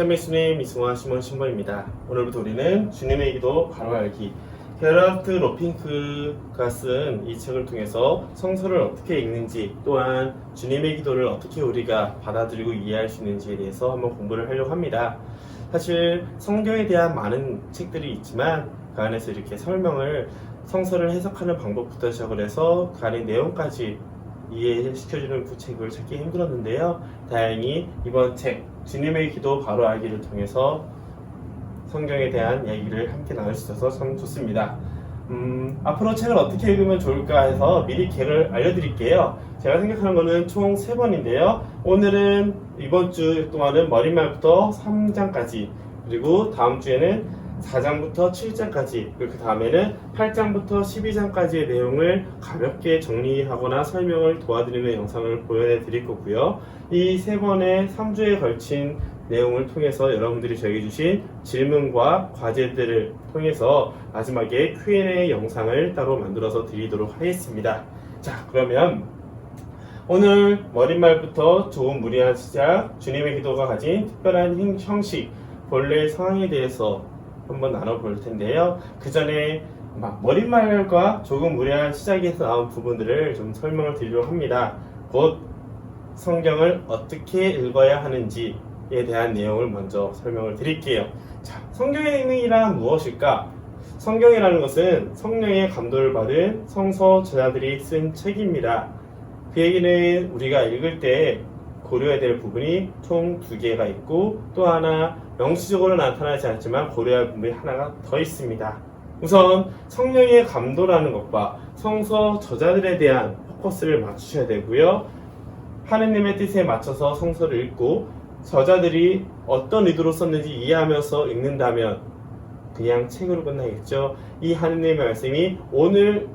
참의 주님 이승화 시몬 신부입니다. 오늘부터 우리는 주님의 기도 바로 알기 게라트 로핑크가 쓴 이 책을 통해서 성서를 어떻게 읽는지, 또한 주님의 기도를 어떻게 우리가 받아들이고 이해할 수 있는지에 대해서 한번 공부를 하려고 합니다. 사실 성경에 대한 많은 책들이 있지만 그 안에서 이렇게 성서를 해석하는 방법부터 시작을 해서 그 안의 내용까지 이해시켜주는 그 책을 찾기 힘들었는데요. 다행히 이번 책 주님의 기도 바로 알기를 통해서 성경에 대한 이야기를 함께 나눌 수 있어서 참 좋습니다. 앞으로 책을 어떻게 읽으면 좋을까 해서 미리 계획을 알려드릴게요. 제가 생각하는 거는 총 3번인데요. 오늘은 이번 주 동안은 머릿말부터 3장까지, 그리고 다음 주에는 4장부터 7장까지, 그리고 그 다음에는 8장부터 12장까지의 내용을 가볍게 정리하거나 설명을 도와드리는 영상을 보여드릴 거고요. 이 3번의 3주에 걸친 내용을 통해서 여러분들이 저에게 주신 질문과 과제들을 통해서 마지막에 Q&A 영상을 따로 만들어서 드리도록 하겠습니다. 자, 그러면 오늘 머릿말부터 좋은 무리한 시작, 주님의 기도가 가진 특별한 형식, 본래 상황에 대해서 한번 나눠볼 텐데요. 그 전에 머릿말과 조금 무리한 시작에서 나온 부분들을 좀 설명을 드리려고 합니다. 곧 성경을 어떻게 읽어야 하는지에 대한 내용을 먼저 설명을 드릴게요. 자, 성경의 의미란 무엇일까? 성경이라는 것은 성령의 감동을 받은 성서 저자들이 쓴 책입니다. 그 얘기는 우리가 읽을 때 고려해야 될 부분이 총 2개가 있고, 또 하나 명시적으로 나타나지 않지만 고려할 부분이 하나가 더 있습니다. 우선 성령의 감도라는 것과 성서 저자들에 대한 포커스를 맞추셔야 되고요. 하느님의 뜻에 맞춰서 성서를 읽고 저자들이 어떤 의도로 썼는지 이해하면서 읽는다면 그냥 책으로 끝나겠죠. 이 하느님의 말씀이 오늘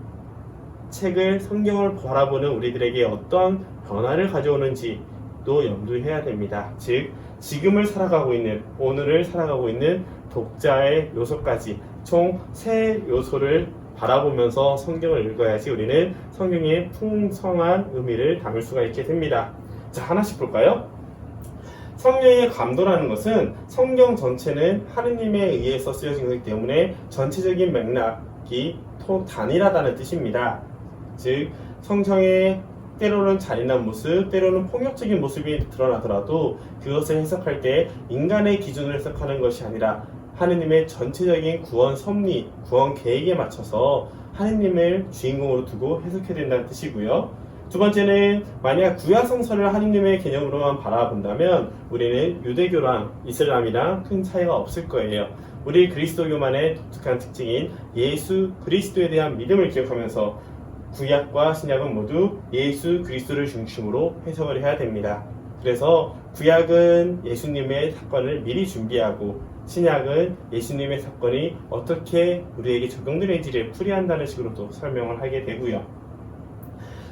책을, 성경을 바라보는 우리들에게 어떤 변화를 가져오는지 또 염두해야 됩니다. 즉, 지금을 살아가고 있는, 오늘을 살아가고 있는 독자의 요소까지 총 3요소를 바라보면서 성경을 읽어야지 우리는 성경의 풍성한 의미를 담을 수가 있게 됩니다. 자, 하나씩 볼까요? 성령의 감도라는 것은 성경 전체는 하느님에 의해서 쓰여진 것이기 때문에 전체적인 맥락이 단일하다는 뜻입니다. 즉, 성경의 때로는 잔인한 모습, 때로는 폭력적인 모습이 드러나더라도 그것을 해석할 때 인간의 기준을 해석하는 것이 아니라 하느님의 전체적인 구원 섭리, 구원 계획에 맞춰서 하느님을 주인공으로 두고 해석해야 된다는 뜻이고요. 두 번째는 만약 구약 성서를 하느님의 개념으로만 바라본다면 우리는 유대교랑 이슬람이랑 큰 차이가 없을 거예요. 우리 그리스도교만의 독특한 특징인 예수 그리스도에 대한 믿음을 기억하면서 구약과 신약은 모두 예수 그리스도를 중심으로 해석을 해야 됩니다. 그래서 구약은 예수님의 사건을 미리 준비하고, 신약은 예수님의 사건이 어떻게 우리에게 적용되는지를 풀이한다는 식으로 또 설명을 하게 되고요.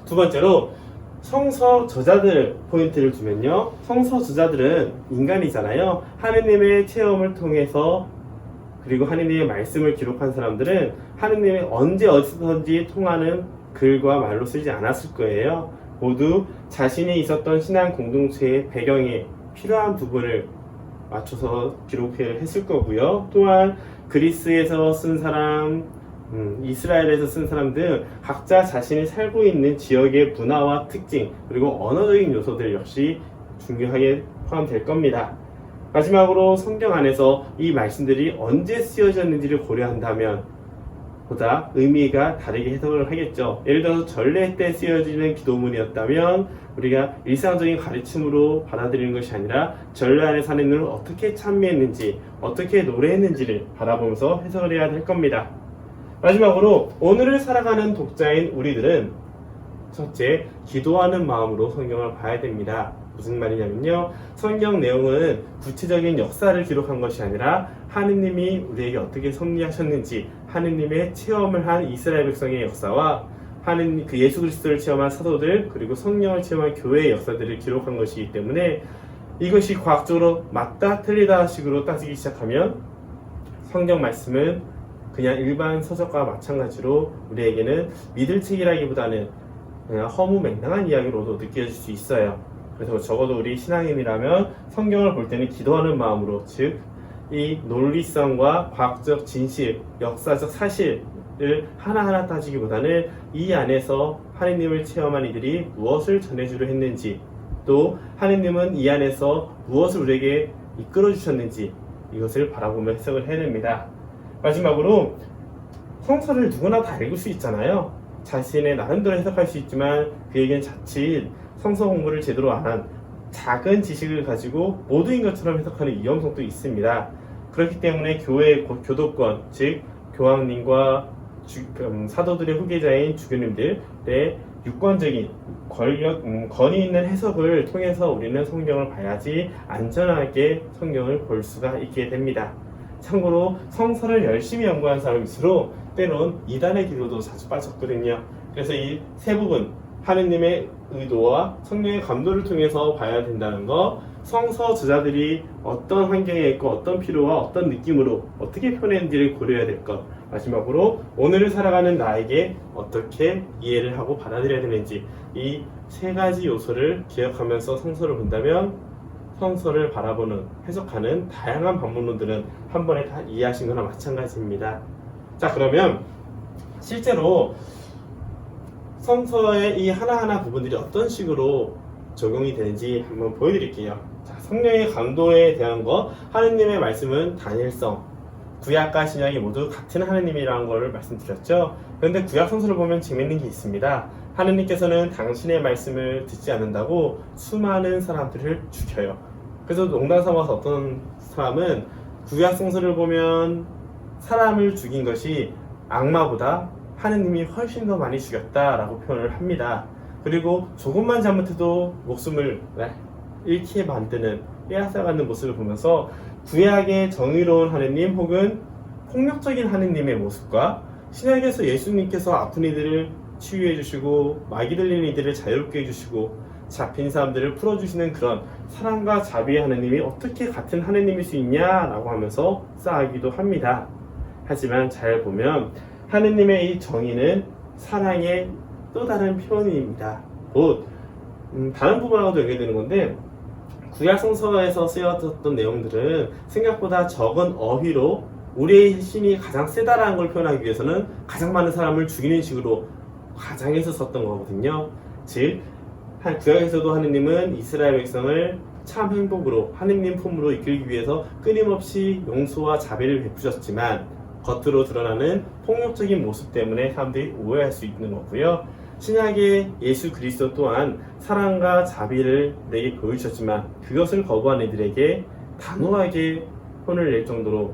두 번째로 성서 저자들 포인트를 두면요, 성서 저자들은 인간이잖아요. 하느님의 체험을 통해서, 그리고 하느님의 말씀을 기록한 사람들은 하느님의 언제 어디서든지 통하는 글과 말로 쓰지 않았을 거예요. 모두 자신이 있었던 신앙 공동체의 배경에 필요한 부분을 맞춰서 기록을 했을 거고요. 또한 그리스에서 쓴 사람, 이스라엘에서 쓴 사람 등 각자 자신이 살고 있는 지역의 문화와 특징, 그리고 언어적인 요소들 역시 중요하게 포함될 겁니다. 마지막으로 성경 안에서 이 말씀들이 언제 쓰여졌는지를 고려한다면 보다 의미가 다르게 해석을 하겠죠. 예를 들어서 전래 때 쓰여지는 기도문이었다면 우리가 일상적인 가르침으로 받아들이는 것이 아니라 전래 안에 사는 이들을 어떻게 찬미했는지, 어떻게 노래했는지를 바라보면서 해석을 해야 될 겁니다. 마지막으로 오늘을 살아가는 독자인 우리들은 첫째, 기도하는 마음으로 성경을 봐야 됩니다. 무슨 말이냐면요, 성경 내용은 구체적인 역사를 기록한 것이 아니라 하느님이 우리에게 어떻게 섭리하셨는지, 하느님의 체험을 한 이스라엘 백성의 역사와 하느님, 그 예수 그리스도를 체험한 사도들, 그리고 성령을 체험한 교회의 역사들을 기록한 것이기 때문에 이것이 과학적으로 맞다 틀리다 식으로 따지기 시작하면 성경 말씀은 그냥 일반 서적과 마찬가지로 우리에게는 믿을 책이라기보다는 그냥 허무맹랑한 이야기로도 느껴질 수 있어요. 그래서 적어도 우리 신앙인이라면 성경을 볼 때는 기도하는 마음으로, 즉 이 논리성과 과학적 진실, 역사적 사실을 하나하나 따지기보다는 이 안에서 하느님을 체험한 이들이 무엇을 전해주려 했는지, 또 하느님은 이 안에서 무엇을 우리에게 이끌어 주셨는지 이것을 바라보며 해석을 해야 됩니다. 마지막으로 성서를 누구나 다 읽을 수 있잖아요. 자신의 나름대로 해석할 수 있지만 그에겐 자칫 성서 공부를 제대로 안 한 작은 지식을 가지고 모두인 것처럼 해석하는 위험성도 있습니다. 그렇기 때문에 교회의 교도권, 즉 교황님과 사도들의 후계자인 주교님들의 유권적인 권위 있는 해석을 통해서 우리는 성경을 봐야지 안전하게 성경을 볼 수가 있게 됩니다. 참고로 성서를 열심히 연구한 사람일수록 때론 이단의 기도도 자주 빠졌거든요. 그래서 이 세 부분, 하느님의 의도와 성령의 감도를 통해서 봐야 된다는 거, 성서 저자들이 어떤 환경에 있고 어떤 필요와 어떤 느낌으로 어떻게 표현했는지를 고려해야 될 것, 마지막으로 오늘을 살아가는 나에게 어떻게 이해를 하고 받아들여야 되는지, 이 세 가지 요소를 기억하면서 성서를 본다면 성서를 바라보는, 해석하는 다양한 방법론들은 한 번에 다 이해하신 거나 마찬가지입니다. 자, 그러면 실제로 성서의 이 하나하나 부분들이 어떤 식으로 적용이 되는지 한번 보여드릴게요. 자, 성령의 감도에 대한 거, 하느님의 말씀은 단일성, 구약과 신약이 모두 같은 하느님이라는 걸 말씀드렸죠. 그런데 구약 성서를 보면 재밌는 게 있습니다. 하느님께서는 당신의 말씀을 듣지 않는다고 수많은 사람들을 죽여요. 그래서 농담 삼아서 어떤 사람은 구약 성서를 보면 사람을 죽인 것이 악마보다 하느님이 훨씬 더 많이 죽였다라고 표현을 합니다. 그리고 조금만 잘못해도 목숨을 잃게 만드는, 빼앗아가는 모습을 보면서 구약의 정의로운 하느님 혹은 폭력적인 하느님의 모습과 신약에서 예수님께서 아픈 이들을 치유해 주시고 마귀 들린 이들을 자유롭게 해주시고 잡힌 사람들을 풀어주시는 그런 사랑과 자비의 하느님이 어떻게 같은 하느님일 수 있냐라고 하면서 싸우기도 합니다. 하지만 잘 보면 하느님의 이 정의는 사랑의 또 다른 표현입니다. 곧 다른 부분하고도 연결되는 건데, 구약 성서에서 쓰여졌던 내용들은 생각보다 적은 어휘로 우리의 신이 가장 세다라는 걸 표현하기 위해서는 가장 많은 사람을 죽이는 식으로 가장해서 썼던 거거든요. 즉 구약에서도 하느님은 이스라엘 백성을 참 행복으로 하느님 품으로 이끌기 위해서 끊임없이 용서와 자비를 베푸셨지만 겉으로 드러나는 폭력적인 모습 때문에 사람들이 오해할 수 있는 거고요. 신약의 예수 그리스도 또한 사랑과 자비를 내게 보여주셨지만 그것을 거부한 이들에게 단호하게 혼을 낼 정도로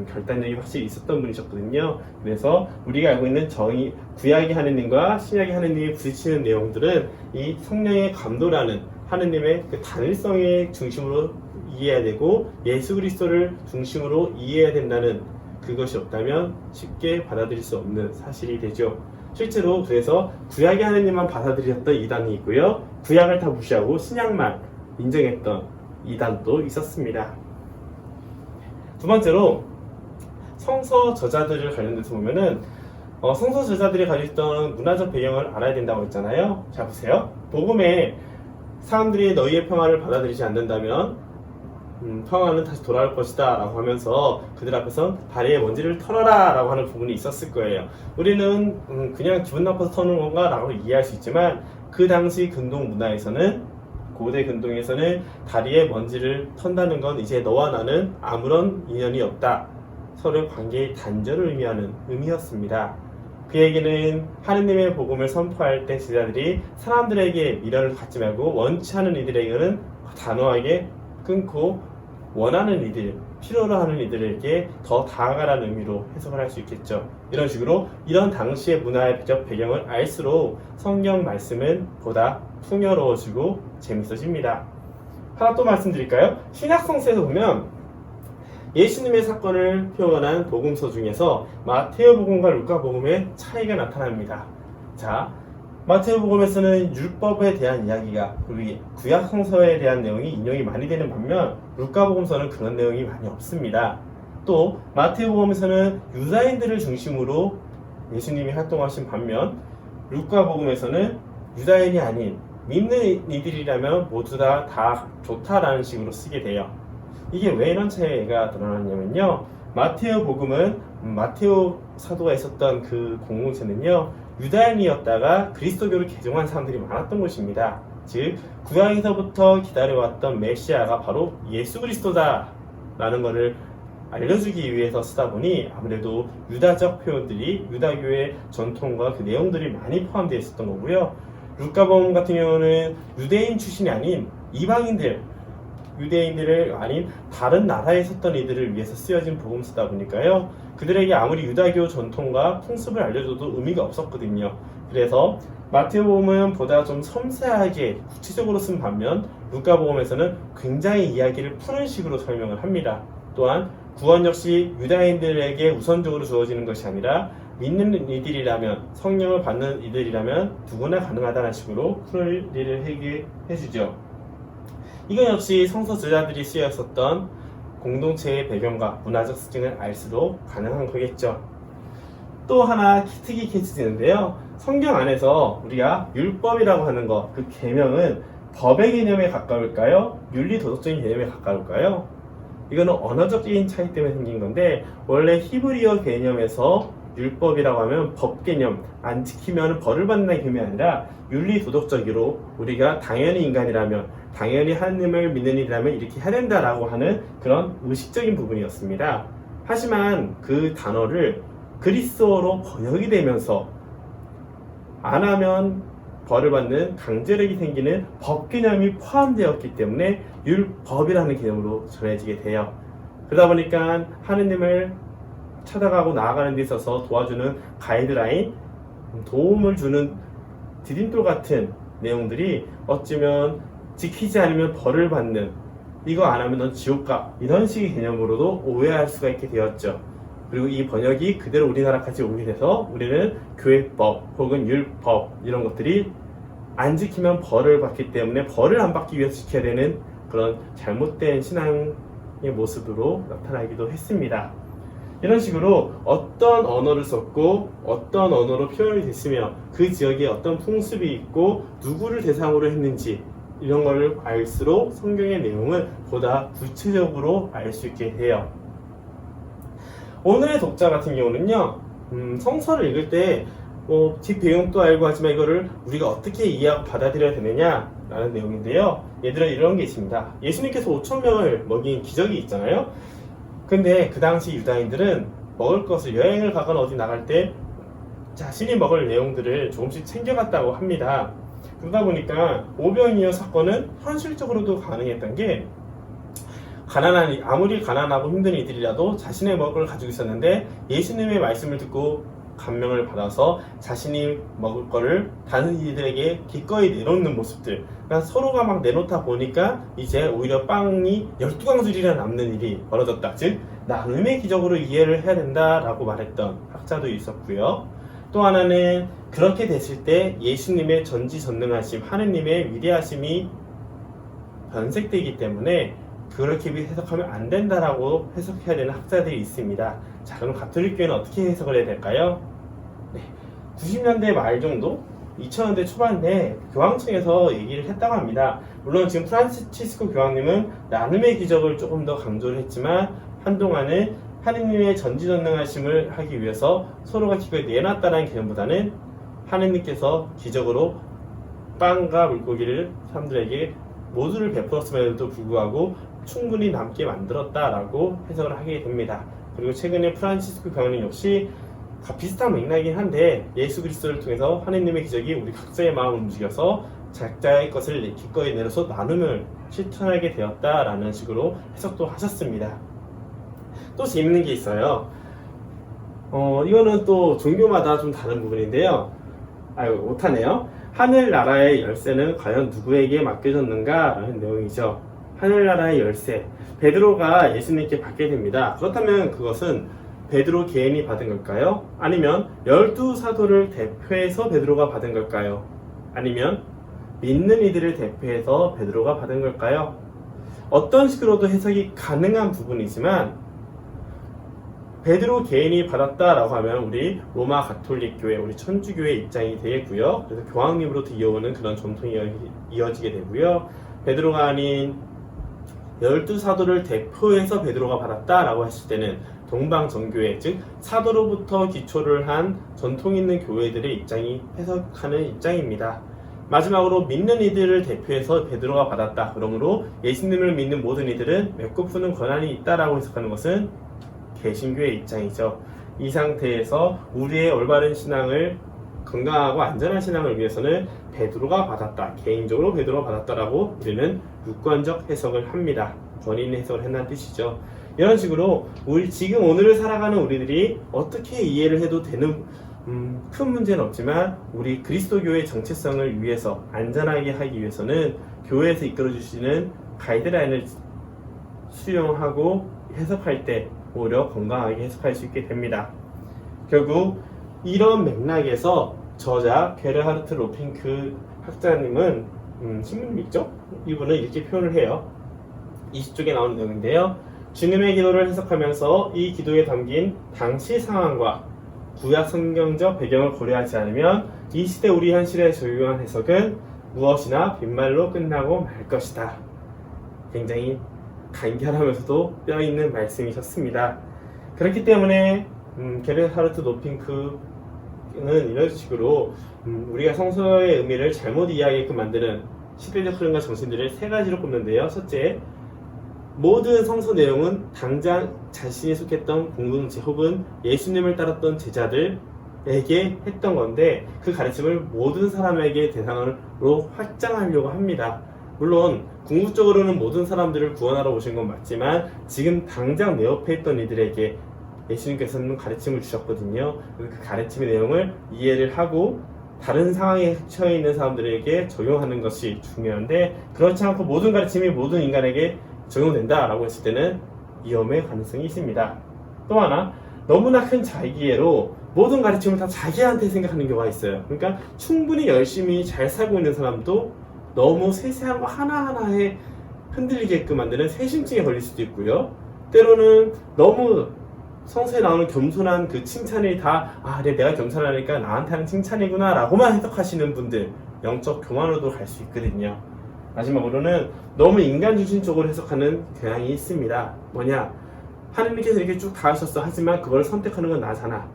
결단력이 확실히 있었던 분이셨거든요. 그래서 우리가 알고 있는 정의, 구약의 하느님과 신약의 하느님이 부딪히는 내용들은 이 성령의 감도라는 하느님의 그 단일성의 중심으로 이해해야 되고 예수 그리스도를 중심으로 이해해야 된다는 그것이 없다면 쉽게 받아들일 수 없는 사실이 되죠. 실제로 그래서 구약의 하느님만 받아들였던 이단이 있고요. 구약을 다 무시하고 신약만 인정했던 이단도 있었습니다. 두 번째로 성서 저자들을 관련돼서 보면은 성서 저자들이 가지고 있던 문화적 배경을 알아야 된다고 했잖아요. 자, 보세요. 복음에 사람들이 너희의 평화를 받아들이지 않는다면 평화는 다시 돌아올 것이다 라고 하면서 그들 앞에선 다리의 먼지를 털어라 라고 하는 부분이 있었을 거예요. 우리는 그냥 기분 나빠서 터는 건가 라고 이해할 수 있지만 그 당시 근동 문화에서는, 고대 근동에서는 다리의 먼지를 턴다는 건 이제 너와 나는 아무런 인연이 없다, 서로의 관계의 단절을 의미하는 의미였습니다. 그 얘기는 하느님의 복음을 선포할 때 제자들이 사람들에게 미련을 갖지 말고 원치 않은 이들에게는 단호하게 끊고 원하는 이들, 필요로 하는 이들에게 더 다가가라는 의미로 해석을 할 수 있겠죠. 이런 식으로 이런 당시의 문화의 배경을 알수록 성경 말씀은 보다 풍요로워지고 재밌어집니다. 하나 또 말씀드릴까요? 신약성서에서 보면 예수님의 사건을 표현한 복음서 중에서 마테오복음과 루카복음의 차이가 나타납니다. 자, 마테오복음에서는 율법에 대한 이야기가, 우리 구약 성서에 대한 내용이 인용이 많이 되는 반면 루카복음서는 그런 내용이 많이 없습니다. 또 마테오복음에서는 유다인들을 중심으로 예수님이 활동하신 반면 루카복음에서는 유다인이 아닌 믿는 이들이라면 모두 다 좋다라는 식으로 쓰게 돼요. 이게 왜 이런 차이가 드러났냐면요. 마테오 복음은 마테오 사도가 있었던 그 공동체는요, 유다인이었다가 그리스도교를 개종한 사람들이 많았던 곳입니다. 즉 구약에서부터 기다려왔던 메시아가 바로 예수 그리스도다 라는 것을 알려주기 위해서 쓰다 보니 아무래도 유다적 표현들이 유다교의 전통과 그 내용들이 많이 포함되어 있었던 거고요. 루카복음 같은 경우는 유대인 출신이 아닌 유대인들을 아닌 다른 나라에 있었던 이들을 위해서 쓰여진 복음서다 보니까요, 그들에게 아무리 유다교 전통과 풍습을 알려줘도 의미가 없었거든요. 그래서 마태복음은 보다 좀 섬세하게 구체적으로 쓴 반면 루카복음에서는 굉장히 이야기를 푸는 식으로 설명을 합니다. 또한 구원 역시 유다인들에게 우선적으로 주어지는 것이 아니라 믿는 이들이라면, 성령을 받는 이들이라면 누구나 가능하다는 식으로 풀이를 하게 해주죠. 이건 역시 성서 저자들이 쓰였었던 공동체의 배경과 문화적 특징을 알수록 가능한 거겠죠. 또 하나 특이 캐치되는데요. 성경 안에서 우리가 율법이라고 하는 것, 그 계명은 법의 개념에 가까울까요? 윤리 도덕적인 개념에 가까울까요? 이거는 언어적인 차이 때문에 생긴 건데, 원래 히브리어 개념에서 율법이라고 하면 법 개념, 안 지키면 벌을 받는다는 개념이 아니라 윤리 도덕적으로 우리가 당연히 인간이라면, 당연히 하나님을 믿는 일이라면 이렇게 해야 된다라고 하는 그런 의식적인 부분이었습니다. 하지만 그 단어를 그리스어로 번역이 되면서 안 하면 벌을 받는 강제력이 생기는 법 개념이 포함되었기 때문에 율법이라는 개념으로 전해지게 돼요. 그러다 보니까 하느님을 찾아가고 나아가는 데 있어서 도와주는 가이드라인, 도움을 주는 디딤돌 같은 내용들이 어쩌면 지키지 않으면 벌을 받는, 이거 안 하면 넌 지옥 가, 이런 식의 개념으로도 오해할 수가 있게 되었죠. 그리고 이 번역이 그대로 우리나라까지 오게 돼서 우리는 교회법 혹은 율법 이런 것들이 안 지키면 벌을 받기 때문에 벌을 안 받기 위해서 지켜야 되는 그런 잘못된 신앙의 모습으로 나타나기도 했습니다. 이런 식으로 어떤 언어를 썼고 어떤 언어로 표현이 됐으며 그 지역에 어떤 풍습이 있고 누구를 대상으로 했는지 이런 걸 알수록 성경의 내용을 보다 구체적으로 알 수 있게 돼요. 오늘의 독자 같은 경우는요, 성서를 읽을 때 뒷배경도 알고 하지만 이거를 우리가 어떻게 이해하고 받아들여야 되느냐라는 내용인데요. 예를 들어 이런 게 있습니다. 예수님께서 5,000명을 먹인 기적이 있잖아요. 근데 그 당시 유다인들은 먹을 것을, 여행을 가거나 어디 나갈 때 자신이 먹을 내용들을 조금씩 챙겨갔다고 합니다. 그러다 보니까 오병이어 사건은 현실적으로도 가능했던 게, 아무리 가난하고 힘든 이들이라도 자신의 먹을 걸 가지고 있었는데 예수님의 말씀을 듣고 감명을 받아서 자신이 먹을 거를 다른 이들에게 기꺼이 내놓는 모습들, 그러니까 서로가 막 내놓다 보니까 이제 오히려 빵이 12강줄이나 남는 일이 벌어졌다. 즉 나눔의 기적으로 이해를 해야 된다라고 말했던 학자도 있었고요. 또 하나는 그렇게 됐을 때 예수님의 전지전능하심, 하느님의 위대하심이 변색되기 때문에 그렇게 해석하면 안 된다라고 해석해야 되는 학자들이 있습니다. 자, 그럼 가톨릭 교회는 어떻게 해석을 해야 될까요? 90년대 말 정도? 2000년대 초반에 교황청에서 얘기를 했다고 합니다. 물론 지금 프란치스코 교황님은 나눔의 기적을 조금 더 강조를 했지만 한동안은 하느님의 전지전능하심을 하기 위해서 서로가 기꺼이 내놨다는 개념보다는 하느님께서 기적으로 빵과 물고기를 사람들에게 모두를 베풀었음에도 불구하고 충분히 남게 만들었다라고 해석을 하게 됩니다. 그리고 최근에 프란치스코 교황님 역시 비슷한 맥락이긴 한데 예수 그리스도를 통해서 하느님의 기적이 우리 각자의 마음을 움직여서 각자의 것을 기꺼이 내려서 나눔을 실천하게 되었다라는 식으로 해석도 하셨습니다. 또 재밌는 게 있어요. 이거는 또 종교마다 좀 다른 부분인데요. 못하네요. 하늘나라의 열쇠는 과연 누구에게 맡겨졌는가? 라는 내용이죠. 하늘나라의 열쇠, 베드로가 예수님께 받게 됩니다. 그렇다면 그것은 베드로 개인이 받은 걸까요? 아니면 12사도를 대표해서 베드로가 받은 걸까요? 아니면 믿는 이들을 대표해서 베드로가 받은 걸까요? 어떤 식으로도 해석이 가능한 부분이지만 베드로 개인이 받았다라고 하면 우리 로마 가톨릭 교회, 우리 천주교회 입장이 되겠고요. 그래서 교황님으로부터 이어오는 그런 전통이 이어지게 되고요. 베드로가 아닌 12사도를 대표해서 베드로가 받았다라고 했을 때는 동방정교회, 즉 사도로부터 기초를 한 전통 있는 교회들의 입장이 해석하는 입장입니다. 마지막으로 믿는 이들을 대표해서 베드로가 받았다. 그러므로 예수님을 믿는 모든 이들은 맺고 푸는 권한이 있다라고 해석하는 것은 개신교의 입장이죠. 이 상태에서 우리의 올바른 신앙을, 건강하고 안전한 신앙을 위해서는 베드로가 받았다, 개인적으로 베드로가 받았다라고 우리는 유권적 해석을 합니다. 본인 해석을 한다는 뜻이죠. 이런 식으로 지금 오늘을 살아가는 우리들이 어떻게 이해를 해도 되는 큰 문제는 없지만 우리 그리스도교의 정체성을 위해서 안전하게 하기 위해서는 교회에서 이끌어주시는 가이드라인을 수용하고 해석할 때 오히려 건강하게 해석할 수 있게 됩니다. 결국 이런 맥락에서 저자 게르하르트 로핑크 학자님은 신문 있죠? 이분은 이렇게 표현을 해요. 20쪽에 나오는 내용인데요. 주님의 기도를 해석하면서 이 기도에 담긴 당시 상황과 구약 성경적 배경을 고려하지 않으면 이 시대 우리 현실의 조용한 해석은 무엇이나 빈말로 끝나고 말 것이다. 굉장히 간결하면서도 뼈있는 말씀이셨습니다. 그렇기 때문에 게르하르트 로핑크는 이런 식으로 우리가 성서의 의미를 잘못 이해하게끔 만드는 시대적 흐름과 정신들을 세 가지로 꼽는데요. 첫째, 모든 성서 내용은 당장 자신이 속했던 공동체 혹은 예수님을 따랐던 제자들에게 했던 건데 그 가르침을 모든 사람에게 대상으로 확장하려고 합니다. 물론 궁극적으로는 모든 사람들을 구원하러 오신 건 맞지만 지금 당장 내 옆에 있던 이들에게 예수님께서는 가르침을 주셨거든요. 그 가르침의 내용을 이해를 하고 다른 상황에 처해 있는 사람들에게 적용하는 것이 중요한데 그렇지 않고 모든 가르침이 모든 인간에게 적용된다라고 했을 때는 위험의 가능성이 있습니다. 또 하나, 너무나 큰 자기애로 모든 가르침을 다 자기한테 생각하는 경우가 있어요. 그러니까 충분히 열심히 잘 살고 있는 사람도 너무 세세한 거 하나하나에 흔들리게끔 만드는 세심증에 걸릴 수도 있고요. 때로는 너무 성서에 나오는 겸손한 그 칭찬이 그래, 내가 겸손하니까 나한테 하는 칭찬이구나 라고만 해석하시는 분들, 영적 교만으로도 갈 수 있거든요. 마지막으로는 너무 인간 중심적으로 해석하는 경향이 있습니다. 뭐냐, 하느님께서 이렇게 쭉 다 하셨어. 하지만 그걸 선택하는 건 나잖아.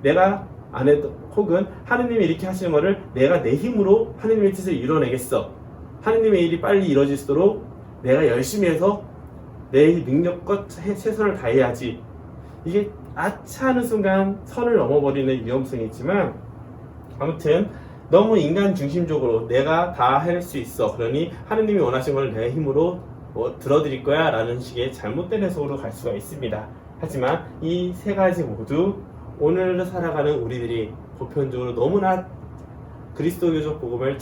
내가 안 해도, 혹은 하느님이 이렇게 하시는 거를 내가 내 힘으로 하느님의 뜻을 이뤄내겠어. 하느님의 일이 빨리 이루어질 수 있도록 내가 열심히 해서 내 능력과 최선을 다해야지. 이게 아차 하는 순간 선을 넘어버리는 위험성이 있지만, 아무튼 너무 인간 중심적으로 내가 다 할 수 있어, 그러니 하느님이 원하신 걸 내 힘으로 들어드릴 거야 라는 식의 잘못된 해석으로 갈 수가 있습니다. 하지만 이 세 가지 모두 오늘 살아가는 우리들이 보편적으로 너무나 그리스도교적 복음을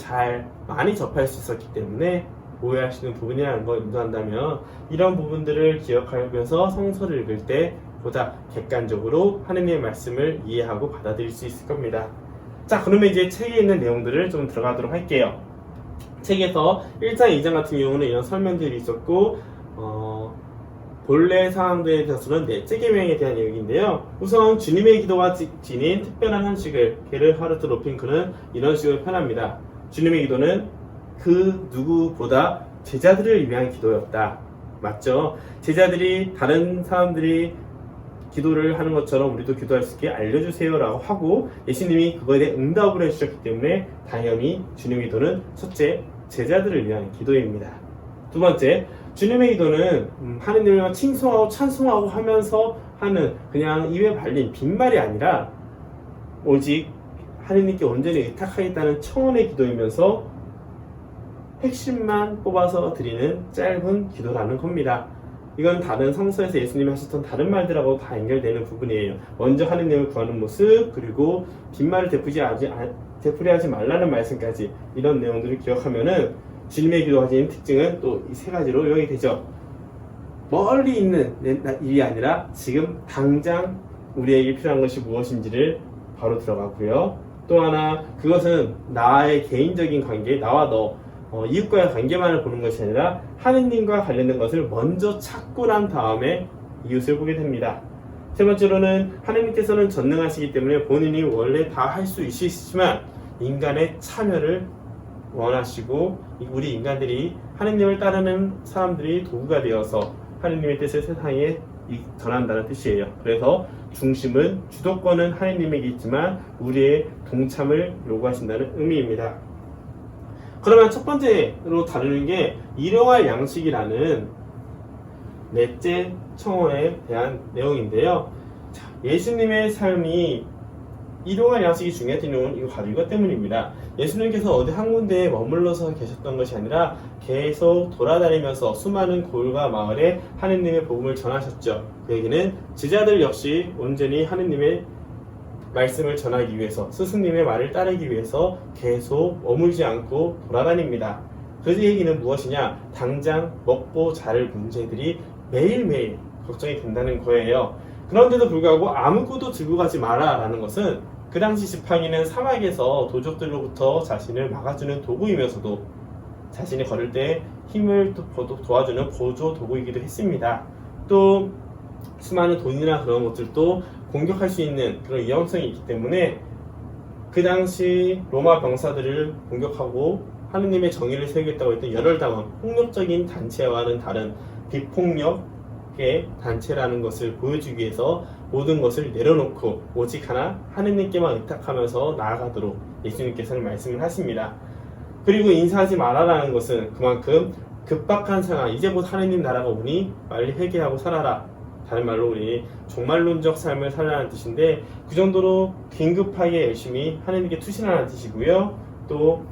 많이 접할 수 있었기 때문에 오해할 수 있는 부분이라는 걸 인도한다면, 이런 부분들을 기억하면서 성서를 읽을 때 보다 객관적으로 하느님의 말씀을 이해하고 받아들일 수 있을 겁니다. 자, 그러면 이제 책에 있는 내용들을 좀 들어가도록 할게요. 책에서 1장, 2장 같은 경우는 이런 설명들이 있었고, 본래 상황들에 대해서는 넷째 계명에 대한 얘기인데요. 우선 주님의 기도가 지닌 특별한 한식을 게르하르트 로핑크는 이런 식으로 표현합니다. 주님의 기도는 그 누구보다 제자들을 위한 기도였다. 맞죠? 제자들이 다른 사람들이 기도를 하는 것처럼 우리도 기도할 수 있게 알려주세요 라고 하고 예수님이 그거에 대해 응답을 해주셨기 때문에 당연히 주님의 기도는 첫째, 제자들을 위한 기도입니다. 두 번째, 주님의 기도는 하느님을 칭송하고 찬송하고 하면서 하는 그냥 입에 발린 빈말이 아니라 오직 하느님께 온전히 의탁하겠다는 청원의 기도이면서 핵심만 뽑아서 드리는 짧은 기도라는 겁니다. 이건 다른 성서에서 예수님이 하셨던 다른 말들하고 다 연결되는 부분이에요. 먼저 하느님을 구하는 모습, 그리고 빈말을 되풀이하지 말라는 말씀까지, 이런 내용들을 기억하면은 주님의 기도가 가진 특징은 또 이 세 가지로 요약이 되죠. 멀리 있는 일이 아니라 지금 당장 우리에게 필요한 것이 무엇인지를 바로 들어가고요. 또 하나, 그것은 나의 개인적인 관계, 나와 너, 이웃과의 관계만을 보는 것이 아니라 하느님과 관련된 것을 먼저 찾고 난 다음에 이웃을 보게 됩니다. 세 번째로는 하나님께서는 전능하시기 때문에 본인이 원래 다 할 수 있으시지만 인간의 참여를 원하시고 우리 인간들이 하나님을 따르는 사람들이 도구가 되어서 하나님의 뜻을 세상에 전한다는 뜻이에요. 그래서 중심은 주도권은 하나님에게 있지만 우리의 동참을 요구하신다는 의미입니다. 그러면 첫 번째로 다루는 게 일용할 양식이라는 넷째 청원에 대한 내용인데요. 자, 예수님의 삶이 일용할 양식이 중요했던 이유는 바로 이것 때문입니다. 예수님께서 어디 한 군데에 머물러서 계셨던 것이 아니라 계속 돌아다니면서 수많은 골과 마을에 하느님의 복음을 전하셨죠. 그 얘기는 제자들 역시 온전히 하느님의 말씀을 전하기 위해서 스승님의 말을 따르기 위해서 계속 머물지 않고 돌아다닙니다. 그 얘기는 무엇이냐? 당장 먹고 자랄 문제들이 매일매일 걱정이 된다는 거예요. 그런데도 불구하고 아무것도 들고 가지 마라 라는 것은 그 당시 지팡이는 사막에서 도적들로부터 자신을 막아주는 도구이면서도 자신이 걸을 때 힘을 도와주는 보조 도구이기도 했습니다. 또 수많은 돈이나 그런 것들도 공격할 수 있는 그런 위험성이 있기 때문에 그 당시 로마 병사들을 공격하고 하느님의 정의를 세우겠다고 했던 열혈당원, 폭력적인 단체와는 다른 비폭력의 단체라는 것을 보여주기 위해서 모든 것을 내려놓고 오직 하나 하느님께만 의탁하면서 나아가도록 예수님께서는 말씀을 하십니다. 그리고 인사하지 말아라는 것은 그만큼 급박한 상황, 이제 곧 하느님 나라가 오니 빨리 회개하고 살아라. 다른 말로 우리 종말론적 삶을 살라는 뜻인데 그 정도로 긴급하게 열심히 하느님께 투신하라는 뜻이고요. 또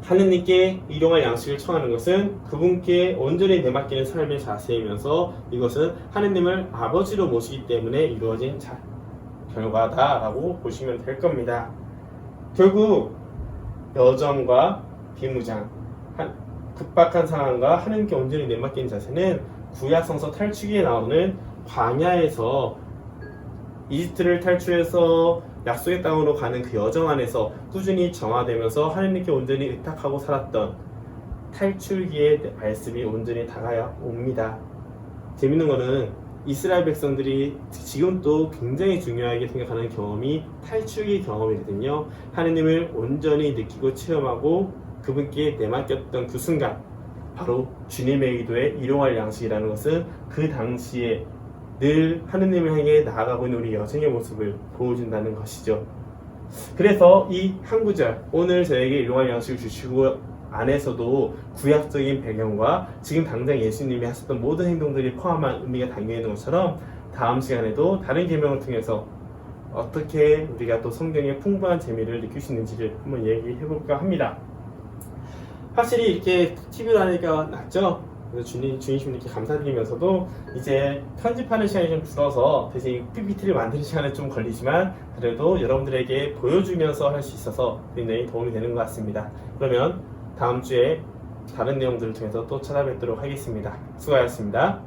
하느님께 일용할 양식을 청하는 것은 그분께 온전히 내맡기는 삶의 자세이면서 이것은 하느님을 아버지로 모시기 때문에 이루어진 결과다라고 보시면 될 겁니다. 결국 여정과 비무장, 급박한 상황과 하느님께 온전히 내맡기는 자세는 구약성서 탈출기에 나오는 광야에서 이집트를 탈출해서 약속의 땅으로 가는 그 여정 안에서 꾸준히 정화되면서 하느님께 온전히 의탁하고 살았던 탈출기의 말씀이 온전히 다가옵니다. 재밌는 거는 이스라엘 백성들이 지금 또 굉장히 중요하게 생각하는 경험이 탈출기 경험이거든요. 하느님을 온전히 느끼고 체험하고 그분께 내맡겼던 그 순간, 바로 주님의 기도에 일용할 양식이라는 것은 그 당시에 늘 하느님을 향해 나아가고 있는 우리 여정의 모습을 보여준다는 것이죠. 그래서 이 한 구절, 오늘 저에게 일용할 양식을 주시고 안에서도 구약적인 배경과 지금 당장 예수님이 하셨던 모든 행동들이 포함한 의미가 담겨있는 것처럼 다음 시간에도 다른 계명을 통해서 어떻게 우리가 또 성경의 풍부한 재미를 느낄 수 있는지를 한번 얘기해볼까 합니다. 확실히 이렇게 TV로 하니까 낫죠? 그래서 주인님께 감사드리면서도 이제 편집하는 시간이 좀 줄어서 대신 PPT를 만드는 시간은 좀 걸리지만 그래도 여러분들에게 보여주면서 할 수 있어서 굉장히 도움이 되는 것 같습니다. 그러면 다음 주에 다른 내용들을 통해서 또 찾아뵙도록 하겠습니다. 수고하셨습니다.